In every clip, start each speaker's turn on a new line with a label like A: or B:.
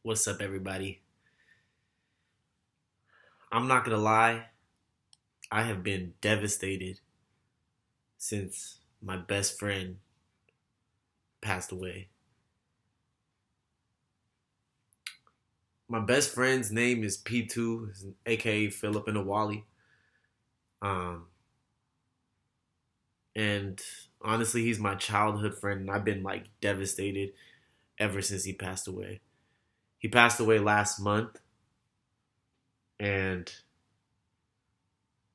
A: What's up, everybody? I'm not gonna lie, I have been devastated since my best friend passed away. My best friend's name is P2, AKA Philip Enewally. Um, and honestly, he's my childhood friend, and I've been like devastated ever since he passed away. He passed away last month, and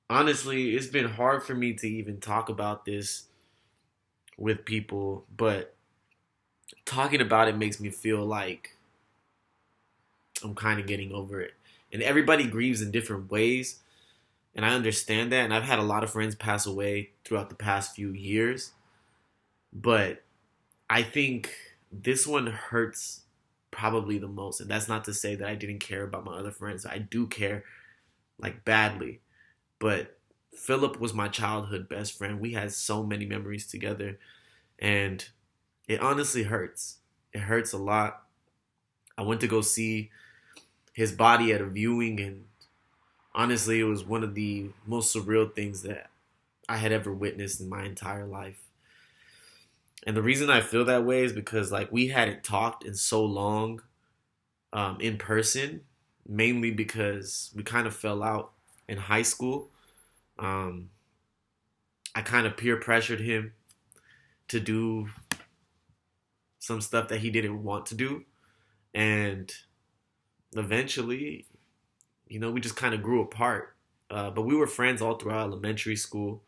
A: honestly, it's been hard for me to even talk about this with people, but talking about it makes me feel like I'm kind of getting over it. And everybody grieves in different ways, and I understand that. And I've had a lot of friends pass away throughout the past few years, but I think this one hurts probably the most. And that's not to say that I didn't care about my other friends. I do care, like, badly. But Philip was my childhood best friend. We had so many memories together, and it honestly hurts. It hurts a lot. I went to go see his body at a viewing, and honestly, it was one of the most surreal things that I had ever witnessed in my entire life. And the reason I feel that way is because like we hadn't talked in so long in person, mainly because we kind of fell out in high school. Um, I kind of peer pressured him to do some stuff that he didn't want to do, and eventually, we just kind of grew apart. But we were friends all throughout elementary school,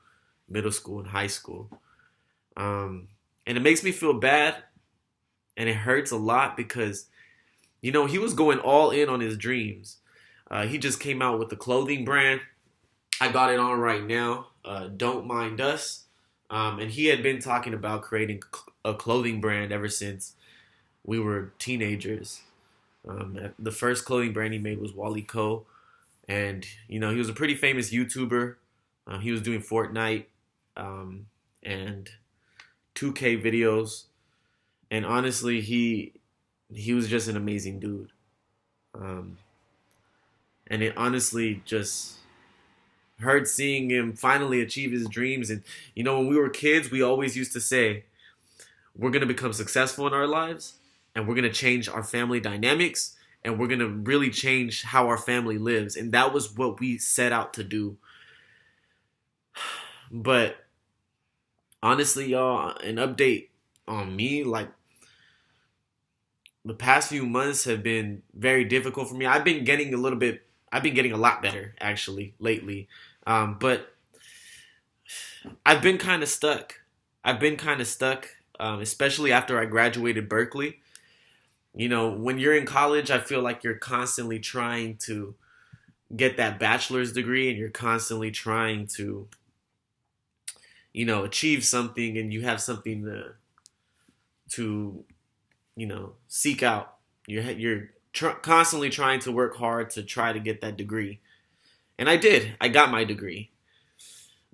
A: middle school, and high school. And it makes me feel bad, and it hurts a lot because he was going all in on his dreams. He just came out with a clothing brand. I got it on right now. Don't Mind Us. And he had been talking about creating a clothing brand ever since we were teenagers. The first clothing brand he made was Wally Co. And, he was a pretty famous YouTuber. He was doing Fortnite and 2K videos. And honestly, he was just an amazing dude. Um, and it honestly just hurt seeing him finally achieve his dreams. And, when we were kids, we always used to say, we're going to become successful in our lives, and we're going to change our family dynamics, and we're going to really change how our family lives. And that was what we set out to do. But honestly, y'all, an update on me, like the past few months have been very difficult for me. I've been getting a lot better actually lately. But I've been kind of stuck. Especially after I graduated Berkeley. When you're in college, I feel like you're constantly trying to get that bachelor's degree, and you're constantly trying to, achieve something, and you have something to seek out. You're constantly trying to work hard to try to get that degree. And I did. I got my degree.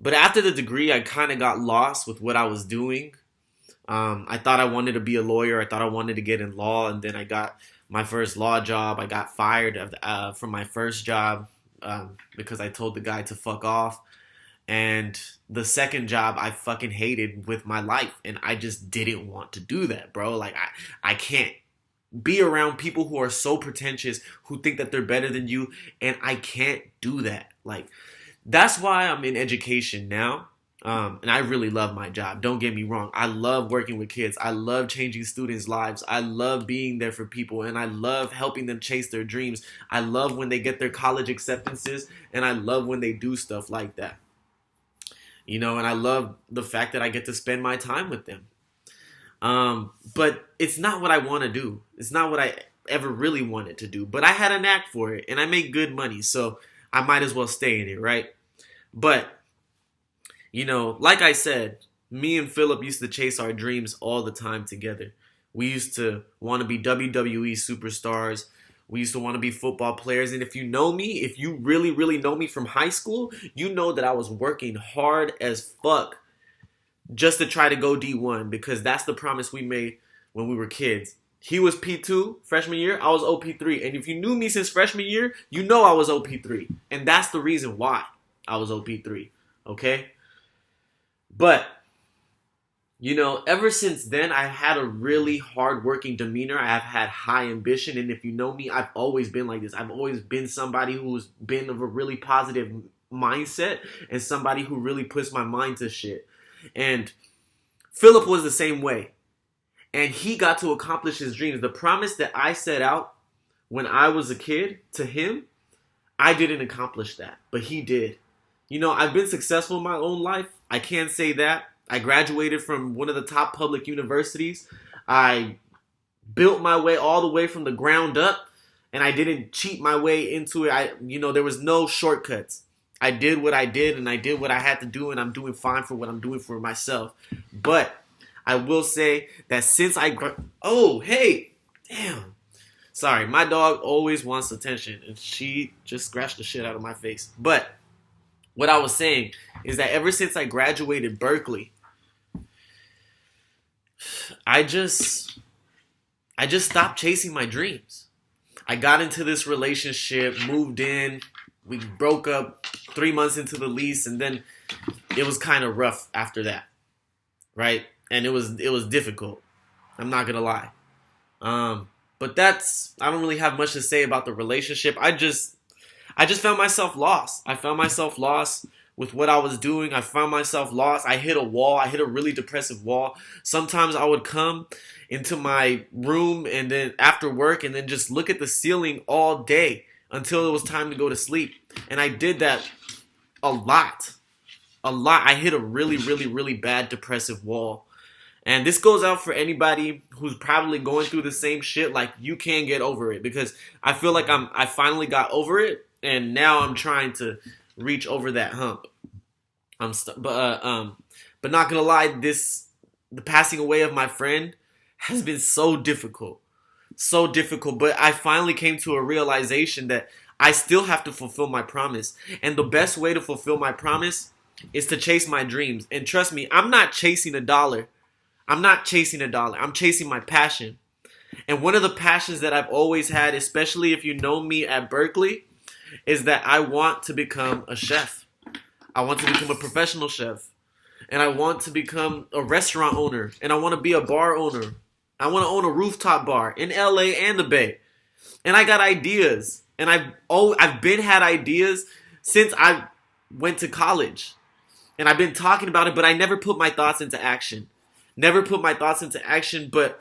A: But after the degree, I kind of got lost with what I was doing. I thought I wanted to be a lawyer. I thought I wanted to get in law, and then I got my first law job. I got fired from my first job because I told the guy to fuck off. And the second job I fucking hated with my life, and I just didn't want to do that, bro. Like I can't be around people who are so pretentious, who think that they're better than you, and I can't do that. Like that's why I'm in education now. And I really love my job. Don't get me wrong. I love working with kids. I love changing students' lives. I love being there for people, and I love helping them chase their dreams. I love when they get their college acceptances, and I love when they do stuff like that. And I love the fact that I get to spend my time with them. But it's not what I want to do. It's not what I ever really wanted to do. But I had a knack for it, and I make good money, so I might as well stay in it, right? But like I said, me and Philip used to chase our dreams all the time together. We used to want to be WWE superstars. We used to want to be football players. And if you really, really know me from high school, you know that I was working hard as fuck just to try to go D1, because that's the promise we made when we were kids. He was P2 freshman year. I was OP3. And if you knew me since freshman year, you know I was OP3. And that's the reason why I was OP3. Okay? But, you know, ever since then, I had a really hard-working demeanor. I have had high ambition. And if you know me, I've always been like this. I've always been somebody who's been of a really positive mindset and somebody who really puts my mind to shit. And Philip was the same way. And he got to accomplish his dreams. The promise that I set out when I was a kid to him, I didn't accomplish that. But he did. You know, I've been successful in my own life. I can't say that. I graduated from one of the top public universities. I built my way all the way from the ground up. And I didn't cheat my way into it. There was no shortcuts. I did what I did and I did what I had to do. And I'm doing fine for what I'm doing for myself. But I will say that since oh, hey, damn. Sorry, my dog always wants attention, and she just scratched the shit out of my face. But what I was saying is that ever since I graduated Berkeley, I just stopped chasing my dreams. I got into this relationship, moved in, we broke up 3 months into the lease, and then it was kind of rough after that, right? And it was difficult. I'm not gonna lie. But I don't really have much to say about the relationship. I just found myself lost. I found myself lost with what I was doing. I found myself lost. I hit a wall. I hit a really depressive wall. Sometimes I would come into my room and then after work and then just look at the ceiling all day until it was time to go to sleep. And I did that a lot. I hit a really, really, really bad depressive wall. And this goes out for anybody who's probably going through the same shit. Like, you can't get over it, because I feel like I finally got over it, and now I'm trying to reach over that hump. But not gonna lie, the passing away of my friend has been so difficult. But I finally came to a realization that I still have to fulfill my promise, and the best way to fulfill my promise is to chase my dreams. And trust me, I'm not chasing a dollar. I'm chasing my passion. And one of the passions that I've always had, especially if you know me at Berkeley, is that I want to become a chef. I want to become a professional chef. And I want to become a restaurant owner. And I want to be a bar owner. I want to own a rooftop bar in LA and the Bay. And I got ideas. And I've been had ideas since I went to college. And I've been talking about it, but I never put my thoughts into action. But,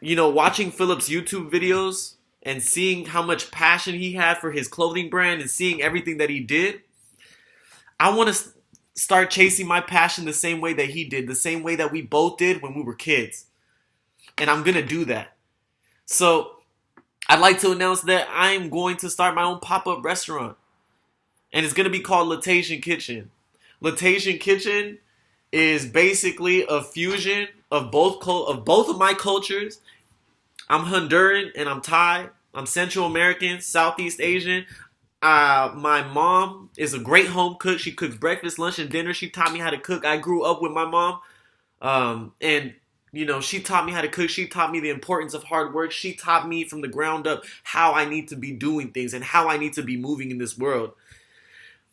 A: you know, watching Philip's YouTube videos and seeing how much passion he had for his clothing brand and seeing everything that he did, I want to start chasing my passion the same way that he did, the same way that we both did when we were kids. And I'm going to do that. So I'd like to announce that I'm going to start my own pop-up restaurant. And it's going to be called Latasian Kitchen. Latasian Kitchen is basically a fusion of both of my cultures. I'm Honduran and I'm Thai. I'm Central American, Southeast Asian. My mom is a great home cook. She cooks breakfast, lunch, and dinner. She taught me how to cook. I grew up with my mom. And, you know, she taught me how to cook. She taught me the importance of hard work. She taught me from the ground up how I need to be doing things and how I need to be moving in this world.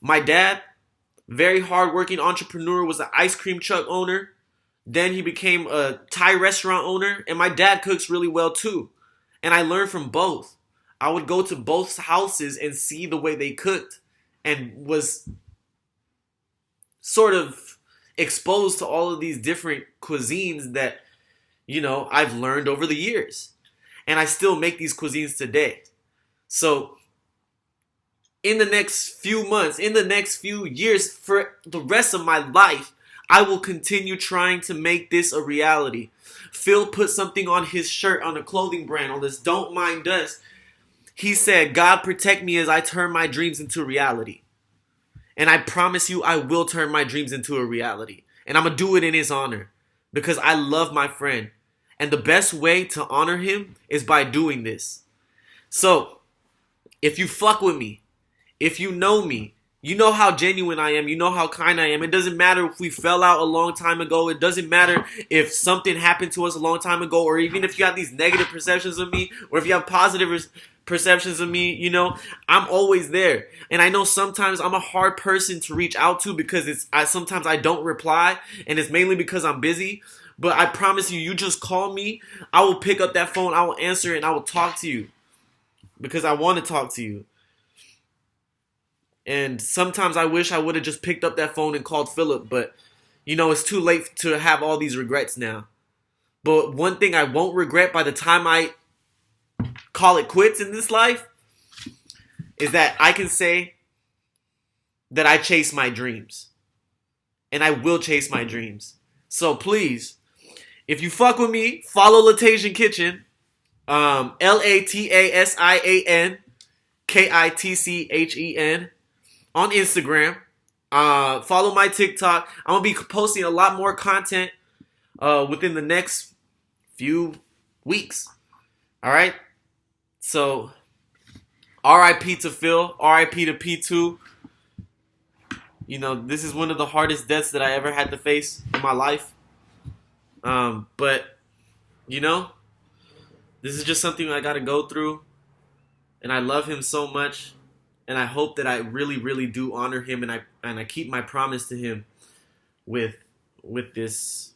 A: My dad, very hardworking entrepreneur, was an ice cream truck owner. Then he became a Thai restaurant owner. And my dad cooks really well too. And I learned from both. I would go to both houses and see the way they cooked and was sort of exposed to all of these different cuisines that, you know, I've learned over the years. And I still make these cuisines today. So in the next few months, in the next few years, for the rest of my life, I will continue trying to make this a reality. Phil put something on his shirt, on a clothing brand, on this Don't Mind Us. He said, God protect me as I turn my dreams into reality. And I promise you, I will turn my dreams into a reality. And I'm going to do it in his honor because I love my friend. And the best way to honor him is by doing this. So, if you fuck with me, if you know me, You know how genuine I am. You know how kind I am. It doesn't matter if we fell out a long time ago. It doesn't matter if something happened to us a long time ago, or even if you have these negative perceptions of me, or if you have positive perceptions of me. You know, I'm always there. And I know sometimes I'm a hard person to reach out to because sometimes I don't reply, and it's mainly because I'm busy. But I promise you, you just call me, I will pick up that phone, I will answer it, and I will talk to you because I want to talk to you. And sometimes I wish I would have just picked up that phone and called Philip, but you know, it's too late to have all these regrets now. But one thing I won't regret by the time I call it quits in this life is that I can say that I chase my dreams. And I will chase my dreams. So please, if you fuck with me, follow Latasian Kitchen. LATASIANKITCHEN on Instagram. Follow my TikTok. I'm going to be posting a lot more content within the next few weeks. All right? So, RIP to Phil. RIP to P2. You know, this is one of the hardest deaths that I ever had to face in my life. But, you know, this is just something I got to go through. And I love him so much. And I hope that I really, really do honor him, and I keep my promise to him with this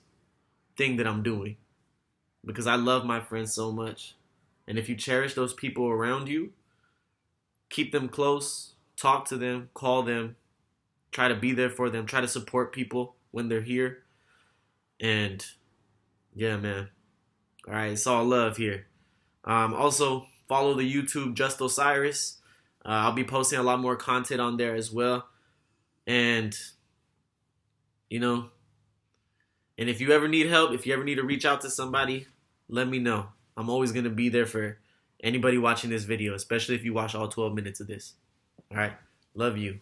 A: thing that I'm doing. Because I love my friends so much. And if you cherish those people around you, keep them close, talk to them, call them, try to be there for them, try to support people when they're here. And yeah, man. All right, it's all love here. Also, follow the YouTube Just Osiris. I'll be posting a lot more content on there as well. And, you know, and if you ever need help, if you ever need to reach out to somebody, let me know. I'm always going to be there for anybody watching this video, especially if you watch all 12 minutes of this. All right. Love you.